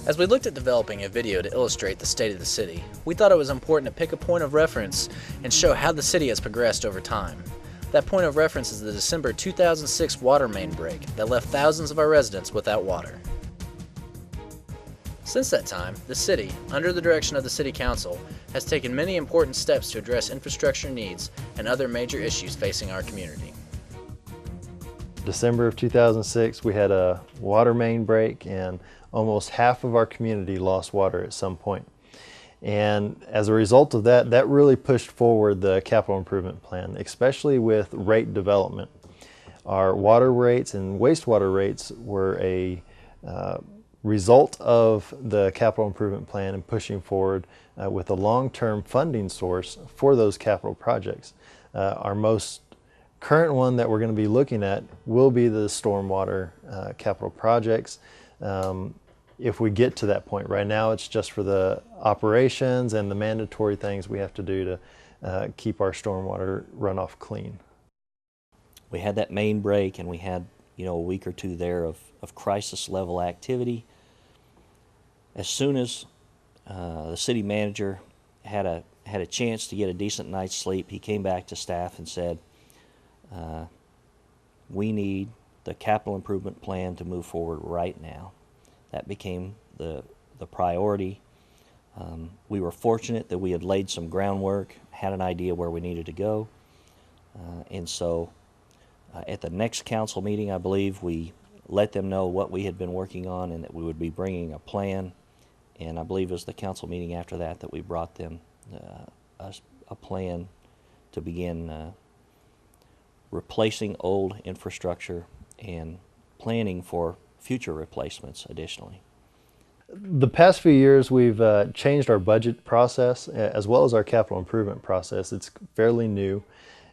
As we looked at developing a video to illustrate the state of the city, we thought it was important to pick a point of reference and show how the city has progressed over time. That point of reference is the December 2006 water main break that left thousands of our residents without water. Since that time, the city, under the direction of the City Council, has taken many important steps to address infrastructure needs and other major issues facing our community. December of 2006, we had a water main break and almost half of our community lost water at some point. And as a result of that, that really pushed forward the capital improvement plan, especially with rate development. Our water rates and wastewater rates were a result of the capital improvement plan and pushing forward with a long-term funding source for those capital projects. Our most current one that we're going to be looking at will be the stormwater capital projects. If we get to that point. Right now it's just for the operations and the mandatory things we have to do to keep our stormwater runoff clean. We had that main break and we had a week or two there of crisis level activity. As soon as the city manager had a chance to get a decent night's sleep, he came back to staff and said, we need the capital improvement plan to move forward right now. That became the priority. We were fortunate that we had laid some groundwork, had an idea where we needed to go, and so at the next council meeting, I believe, we let them know what we had been working on and that we would be bringing a plan. And I believe it was the council meeting after that that we brought them a plan to begin replacing old infrastructure and planning for future replacements additionally. The past few years we've changed our budget process as well as our capital improvement process. It's fairly new.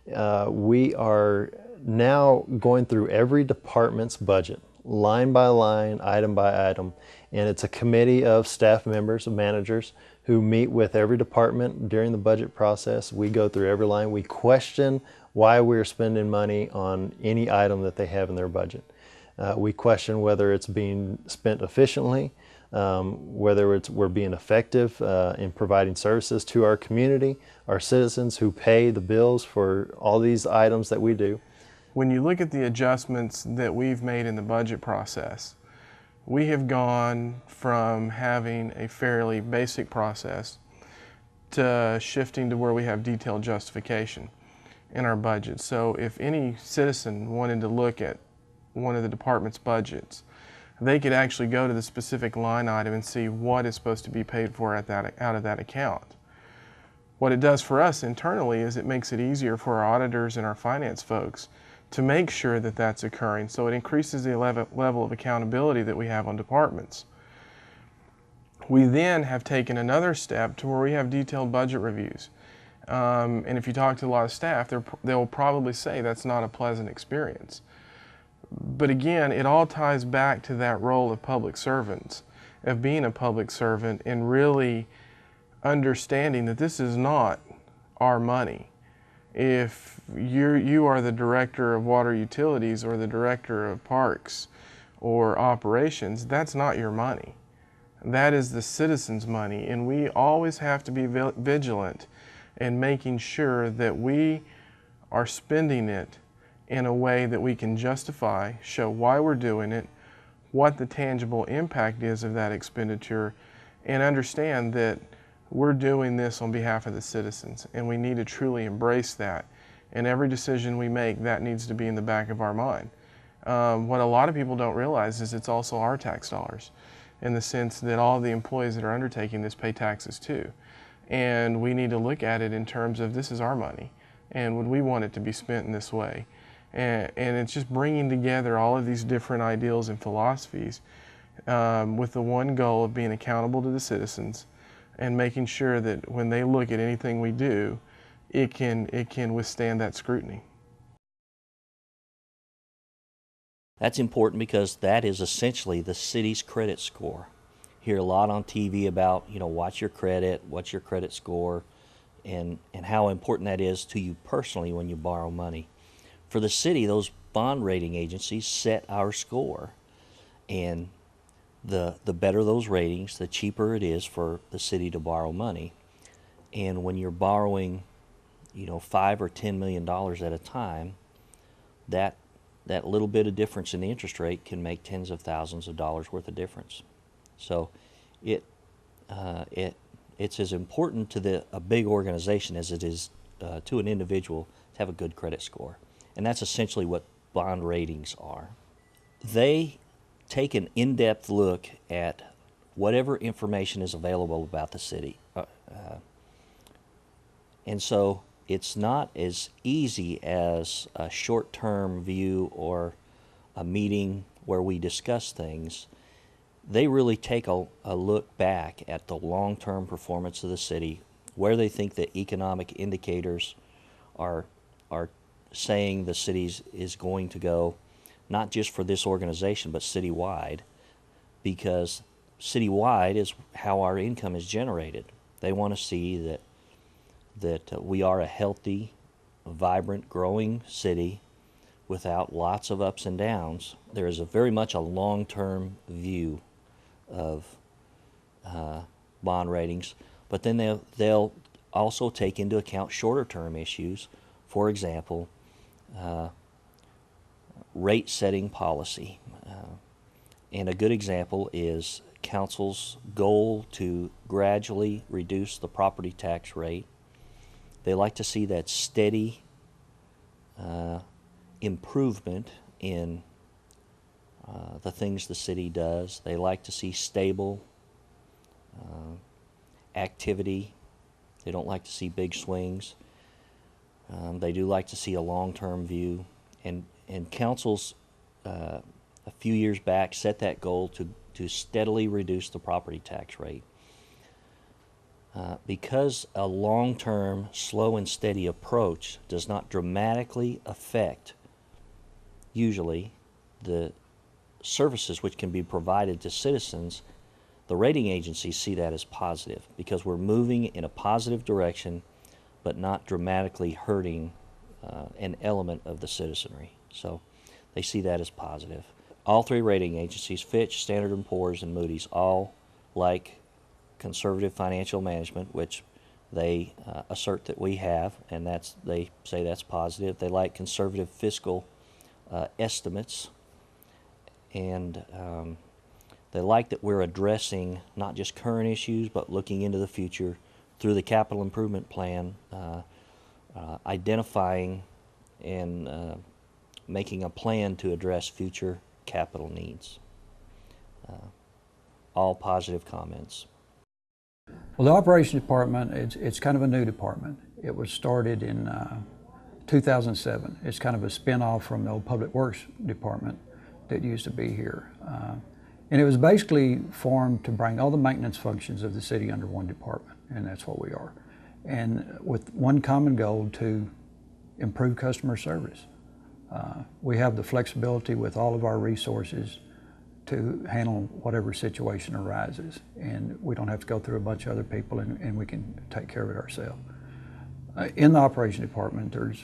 We are now going through every department's budget, line by line, item by item, and it's a committee of staff members, of managers, who meet with every department during the budget process. We go through every line. We question why we're spending money on any item that they have in their budget. We question whether it's being spent efficiently, whether we're being effective in providing services to our community, our citizens who pay the bills for all these items that we do. When you look at the adjustments that we've made in the budget process, we have gone from having a fairly basic process to shifting to where we have detailed justification in our budget. So if any citizen wanted to look at one of the department's budgets, they could actually go to the specific line item and see what is supposed to be paid for out of that account. What it does for us internally is it makes it easier for our auditors and our finance folks to make sure that that's occurring, so it increases the level of accountability that we have on departments. We then have taken another step to where we have detailed budget reviews. And if you talk to a lot of staff, they'll probably say that's not a pleasant experience. But again, it all ties back to that role of public servants, of being a public servant and really understanding that this is not our money. If you are the director of water utilities or the director of parks or operations, that's not your money. That is the citizens' money, and we always have to be vigilant in making sure that we are spending it in a way that we can justify, show why we're doing it, what the tangible impact is of that expenditure, and understand that we're doing this on behalf of the citizens, and we need to truly embrace that. And every decision we make, that needs to be in the back of our mind. What a lot of people don't realize is it's also our tax dollars, in the sense that all the employees that are undertaking this pay taxes too. And we need to look at it in terms of this is our money, and would we want it to be spent in this way? And it's just bringing together all of these different ideals and philosophies with the one goal of being accountable to the citizens and making sure that when they look at anything we do, it can withstand that scrutiny. That's important because that is essentially the city's credit score. Hear a lot on TV about, watch your credit, what's your credit score, and how important that is to you personally when you borrow money. For the city, those bond rating agencies set our score. And the better those ratings, the cheaper it is for the city to borrow money. And when you're borrowing, you know, $5 or $10 million at a time, that little bit of difference in the interest rate can make tens of thousands of dollars worth of difference. So it's as important to a big organization as it is to an individual to have a good credit score. And that's essentially what bond ratings are. They take an in-depth look at whatever information is available about the city. And so it's not as easy as a short-term view or a meeting where we discuss things. They really take a look back at the long-term performance of the city, where they think the economic indicators are saying the city is going to go, not just for this organization, but citywide, because citywide is how our income is generated. They want to see that we are a healthy, vibrant, growing city without lots of ups and downs. There is very much a long-term view of bond ratings, but then they'll also take into account shorter-term issues. For example, rate-setting policy. And a good example is council's goal to gradually reduce the property tax rate. They like to see that steady improvement in the things the city does. They like to see stable activity. They don't like to see big swings. They do like to see a long-term view. And councils a few years back set that goal to steadily reduce the property tax rate. Because a long-term, slow and steady approach does not dramatically affect, usually, the services which can be provided to citizens, the rating agencies see that as positive because we're moving in a positive direction but not dramatically hurting an element of the citizenry. So they see that as positive. All three rating agencies, Fitch, Standard & Poor's, and Moody's, all like conservative financial management, which they assert that we have, and they say that's positive. They like conservative fiscal estimates, and they like that we're addressing not just current issues, but looking into the future through the capital improvement plan, identifying and making a plan to address future capital needs. All positive comments. Well, the operations department, it's kind of a new department. It was started in 2007. It's kind of a spin-off from the old public works department that used to be here. And it was basically formed to bring all the maintenance functions of the city under one department, and that's what we are. And with one common goal to improve customer service. We have the flexibility with all of our resources to handle whatever situation arises, and we don't have to go through a bunch of other people, and we can take care of it ourselves. In the operations department, there's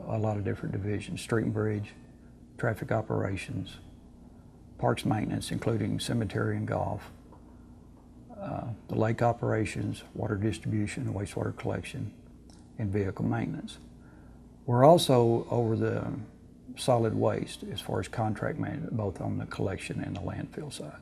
a lot of different divisions: street and bridge, traffic operations, parks maintenance, including cemetery and golf, the lake operations, water distribution, wastewater collection, and vehicle maintenance. We're also over the solid waste as far as contract management, both on the collection and the landfill side.